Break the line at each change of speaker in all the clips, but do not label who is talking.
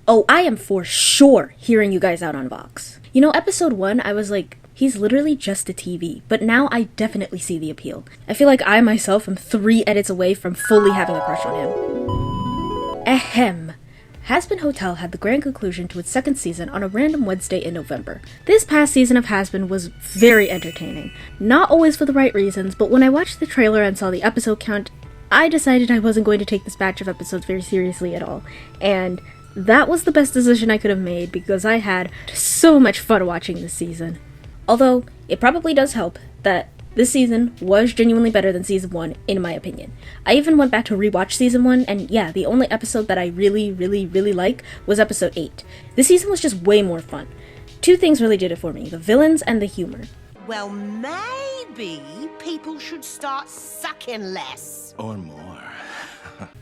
Oh, I am for sure hearing you guys out on Vox. You know, episode 1, I was like, he's literally just a TV, but now I definitely see the appeal. I feel like I myself am 3 edits away from fully having a crush on him. Ahem. Hazbin Hotel had the grand conclusion to its 2nd season on a random Wednesday in November. This past season of Hazbin was very entertaining. Not always for the right reasons, but when I watched the trailer and saw the episode count, I decided I wasn't going to take this batch of episodes very seriously at all. And that was the best decision I could have made because I had so much fun watching this season. Although, it probably does help that this season was genuinely better than season 1, in my opinion. I even went back to rewatch season 1, and yeah, the only episode that I really like was episode 8. This season was just way more fun. 2 things really did it for me, the villains and the humor.
Well, maybe people should start sucking less.
Or more.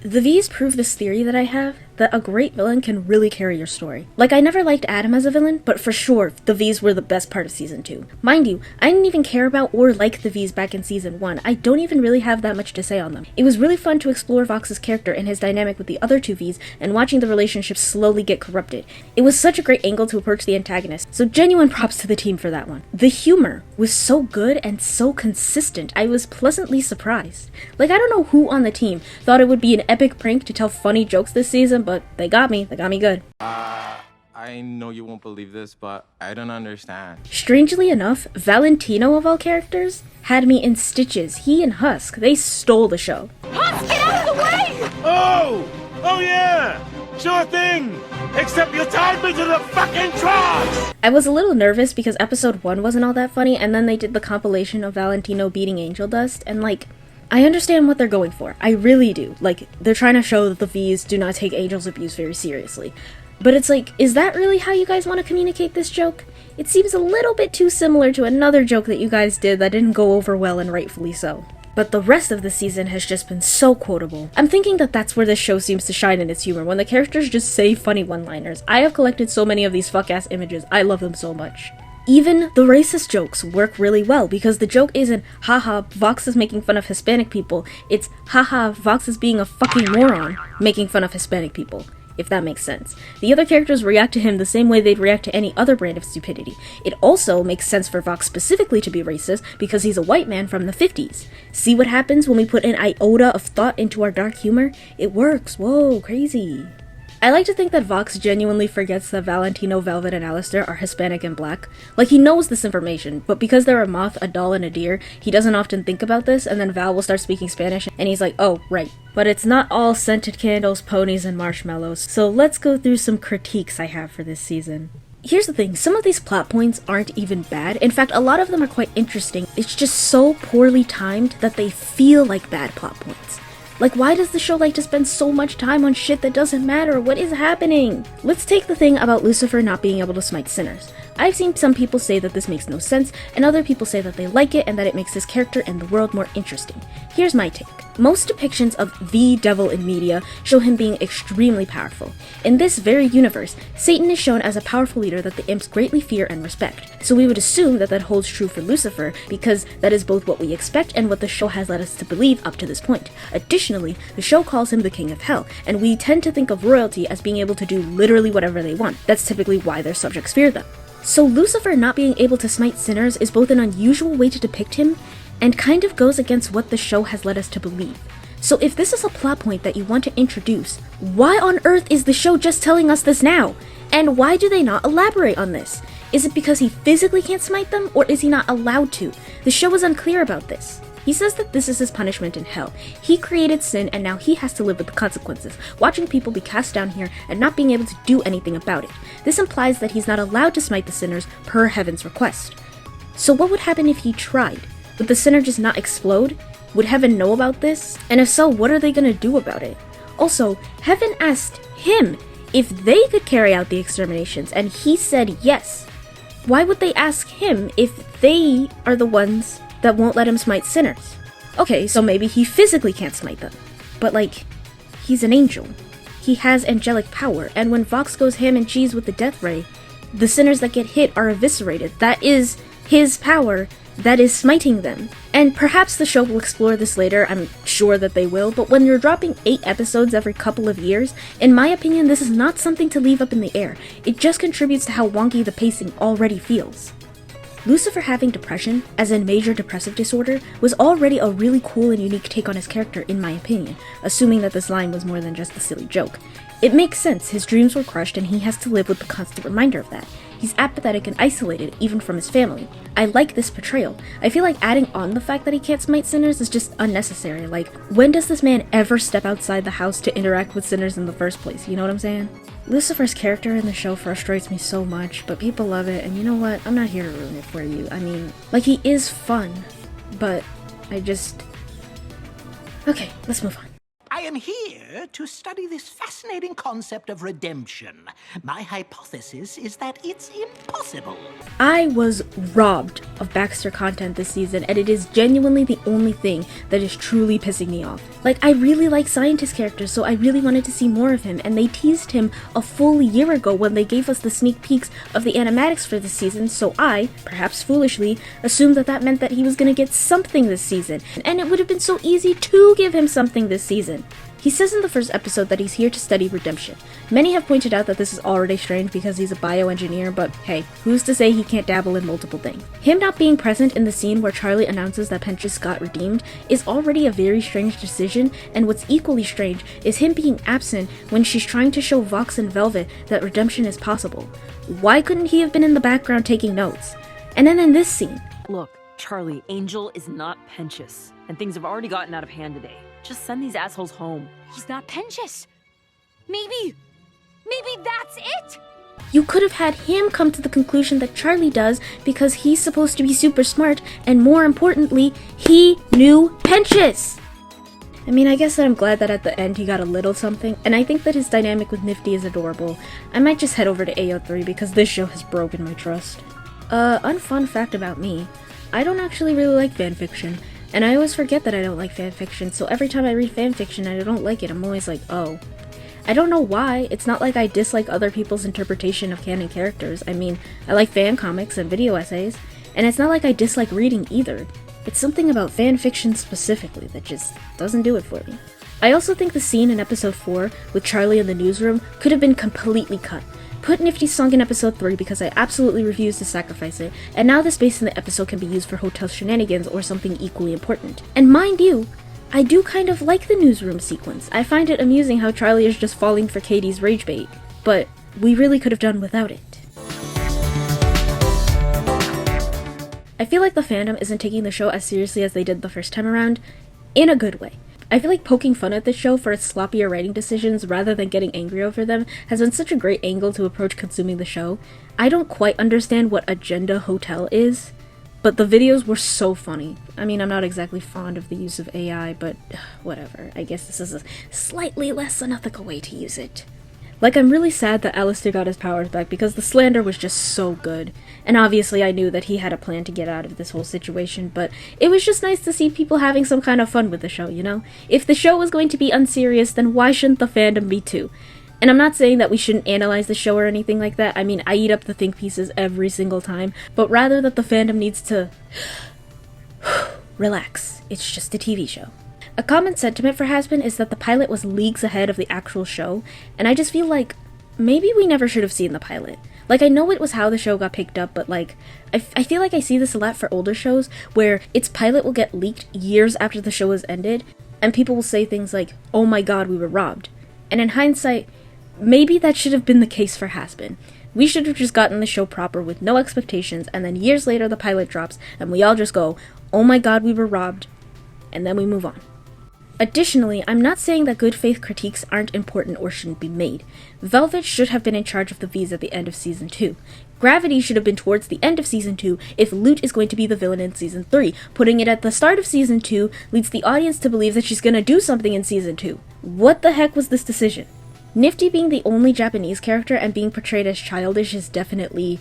The V's prove this theory that I have, that a great villain can really carry your story. Like, I never liked Adam as a villain, but for sure, the V's were the best part of season 2. Mind you, I didn't even care about or like the V's back in season 1. I don't even really have that much to say on them. It was really fun to explore Vox's character and his dynamic with the other 2 V's, and watching the relationship slowly get corrupted. It was such a great angle to approach the antagonist, so genuine props to the team for that one. The humor was so good and so consistent, I was pleasantly surprised. Like, I don't know who on the team thought it would be an epic prank to tell funny jokes this season, but they got me good.
I know you won't believe this, but I don't understand.
Strangely enough, Valentino of all characters had me in stitches. He and Husk, they stole the show.
Husk, get out of the way!
Oh yeah! Sure thing! Except you tied me to the fucking cross!
I was a little nervous because episode 1 wasn't all that funny, and then they did the compilation of Valentino beating Angel Dust, and like, I understand what they're going for. I really do. Like, they're trying to show that the V's do not take Angel's abuse very seriously. But it's like, is that really how you guys want to communicate this joke? It seems a little bit too similar to another joke that you guys did that didn't go over well, and rightfully so. But the rest of the season has just been so quotable. I'm thinking that that's where this show seems to shine in its humor, when the characters just say funny one-liners. I have collected so many of these fuck-ass images. I love them so much. Even the racist jokes work really well, because the joke isn't, haha, Vox is making fun of Hispanic people. It's, haha, Vox is being a fucking moron making fun of Hispanic people, if that makes sense. The other characters react to him the same way they'd react to any other brand of stupidity. It also makes sense for Vox specifically to be racist, because he's a white man from the 50s. See what happens when we put an iota of thought into our dark humor? It works. Whoa, crazy. I like to think that Vox genuinely forgets that Valentino, Velvet, and Alistair are Hispanic and black. Like, he knows this information, but because they're a moth, a doll, and a deer, he doesn't often think about this, and then Val will start speaking Spanish, and he's like, oh, right. But it's not all scented candles, ponies, and marshmallows, so let's go through some critiques I have for this season. Here's the thing, some of these plot points aren't even bad. In fact, a lot of them are quite interesting. It's just so poorly timed that they feel like bad plot points. Like, why does the show like to spend so much time on shit that doesn't matter? What is happening? Let's take the thing about Lucifer not being able to smite sinners. I've seen some people say that this makes no sense, and other people say that they like it and that it makes his character and the world more interesting. Here's my take. Most depictions of the devil in media show him being extremely powerful. In this very universe, Satan is shown as a powerful leader that the imps greatly fear and respect. So we would assume that that holds true for Lucifer, because that is both what we expect and what the show has led us to believe up to this point. Additionally, the show calls him the king of hell, and we tend to think of royalty as being able to do literally whatever they want. That's typically why their subjects fear them. So Lucifer not being able to smite sinners is both an unusual way to depict him, and kind of goes against what the show has led us to believe. So if this is a plot point that you want to introduce, why on earth is the show just telling us this now? And why do they not elaborate on this? Is it because he physically can't smite them, or is he not allowed to? The show is unclear about this. He says that this is his punishment in hell. He created sin, and now he has to live with the consequences, watching people be cast down here and not being able to do anything about it. This implies that he's not allowed to smite the sinners per heaven's request. So what would happen if he tried? Would the sinner just not explode? Would heaven know about this? And if so, what are they gonna do about it? Also, heaven asked him if they could carry out the exterminations, and he said yes. Why would they ask him if they are the ones that won't let him smite sinners? Okay, so maybe he physically can't smite them. But like, he's an angel. He has angelic power, and when Vox goes ham and cheese with the death ray, the sinners that get hit are eviscerated. That is his power that is smiting them. And perhaps the show will explore this later, I'm sure that they will, but when you're dropping 8 episodes every couple of years, in my opinion, this is not something to leave up in the air. It just contributes to how wonky the pacing already feels. Lucifer having depression, as in major depressive disorder, was already a really cool and unique take on his character in my opinion, assuming that this line was more than just a silly joke. It makes sense, his dreams were crushed and he has to live with the constant reminder of that. He's apathetic and isolated, even from his family. I like this portrayal. I feel like adding on the fact that he can't smite sinners is just unnecessary. Like, when does this man ever step outside the house to interact with sinners in the first place, you know what I'm saying? Lucifer's character in the show frustrates me so much, but people love it, and you know what? I'm not here to ruin it for you. I mean, like, he is fun, but I just... Okay, let's move on.
I am here to study this fascinating concept of redemption. My hypothesis is that it's impossible.
I was robbed of Baxter content this season, and it is genuinely the only thing that is truly pissing me off. Like, I really like scientist characters, so I really wanted to see more of him, and they teased him a full year ago when they gave us the sneak peeks of the animatics for this season, so I, perhaps foolishly, assumed that that meant that he was gonna get something this season, and it would have been so easy to give him something this season. He says in the first episode that he's here to study redemption. Many have pointed out that this is already strange because he's a bioengineer, but hey, who's to say he can't dabble in multiple things? Him not being present in the scene where Charlie announces that Penchas got redeemed is already a very strange decision, and what's equally strange is him being absent when she's trying to show Vox and Velvet that redemption is possible. Why couldn't he have been in the background taking notes? And then in this scene...
Look, Charlie, Angel is not Penchas, and things have already gotten out of hand today. Just send these assholes home.
He's not Penchas. Maybe that's it?
You could have had him come to the conclusion that Charlie does because he's supposed to be super smart, and more importantly, he knew Penchas! I mean, I guess that I'm glad that at the end he got a little something, and I think that his dynamic with Nifty is adorable. I might just head over to AO3 because this show has broken my trust. Unfun fact about me, I don't actually really like fanfiction. And I always forget that I don't like fanfiction, so every time I read fanfiction and I don't like it, I'm always like, oh. I don't know why. It's not like I dislike other people's interpretation of canon characters. I mean, I like fan comics and video essays, and it's not like I dislike reading either. It's something about fanfiction specifically that just doesn't do it for me. I also think the scene in episode 4 with Charlie in the newsroom could have been completely cut. Put Nifty's song in episode 3 because I absolutely refuse to sacrifice it, and now the space in the episode can be used for hotel shenanigans or something equally important. And mind you, I do kind of like the newsroom sequence. I find it amusing how Charlie is just falling for Katie's rage bait, but we really could have done without it. I feel like the fandom isn't taking the show as seriously as they did the first time around, in a good way. I feel like poking fun at this show for its sloppier writing decisions rather than getting angry over them has been such a great angle to approach consuming the show. I don't quite understand what Agenda Hotel is, but the videos were so funny. I mean, I'm not exactly fond of the use of AI, but whatever. I guess this is a slightly less unethical way to use it. Like, I'm really sad that Alistair got his powers back because the slander was just so good. And obviously I knew that he had a plan to get out of this whole situation, but it was just nice to see people having some kind of fun with the show, you know? If the show was going to be unserious, then why shouldn't the fandom be too? And I'm not saying that we shouldn't analyze the show or anything like that. I mean, I eat up the think pieces every single time, but rather that the fandom needs to relax. It's just a TV show. A common sentiment for Hazbin is that the pilot was leagues ahead of the actual show, and I just feel like maybe we never should have seen the pilot. Like, I know it was how the show got picked up, but like, I feel like I see this a lot for older shows, where its pilot will get leaked years after the show has ended, and people will say things like, oh my god, we were robbed. And in hindsight, maybe that should have been the case for Hazbin. We should have just gotten the show proper with no expectations, and then years later the pilot drops, and we all just go, oh my god, we were robbed, and then we move on. Additionally, I'm not saying that good faith critiques aren't important or shouldn't be made. Velvet should have been in charge of the V's at the end of Season 2. Gravity should have been towards the end of Season 2 if Lute is going to be the villain in Season 3. Putting it at the start of Season 2 leads the audience to believe that she's gonna do something in Season 2. What the heck was this decision? Nifty being the only Japanese character and being portrayed as childish is definitely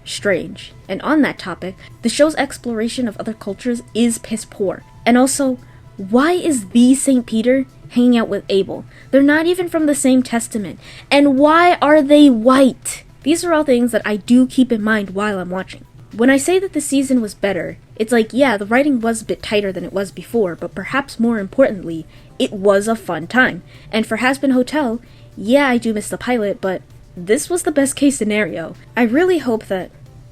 strange. And on that topic, the show's exploration of other cultures is piss poor. And also, why is the St. Peter hanging out with Abel? They're not even from the same testament. And why are they white? These are all things that I do keep in mind while I'm watching. When I say that the season was better, it's like, yeah, the writing was a bit tighter than it was before, but perhaps more importantly, it was a fun time. And for Hazbin Hotel, yeah, I do miss the pilot, but this was the best case scenario. I really hope that,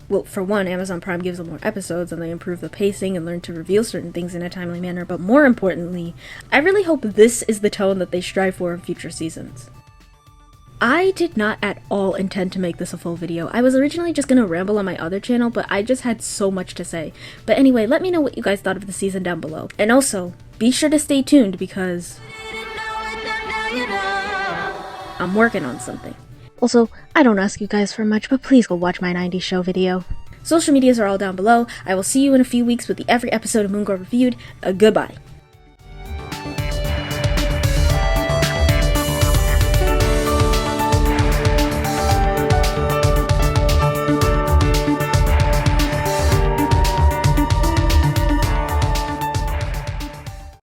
well, for one, Amazon Prime gives them more episodes and they improve the pacing and learn to reveal certain things in a timely manner, but more importantly, I really hope this is the tone that they strive for in future seasons. I did not at all intend to make this a full video. I was originally just gonna ramble on my other channel, but I just had so much to say. But anyway, let me know what you guys thought of the season down below. And also, be sure to stay tuned because I'm working on something. Also, I don't ask you guys for much, but please go watch my 90s show video. Social medias are all down below. I will see you in a few weeks with the every episode of Moon Girl Reviewed. Goodbye.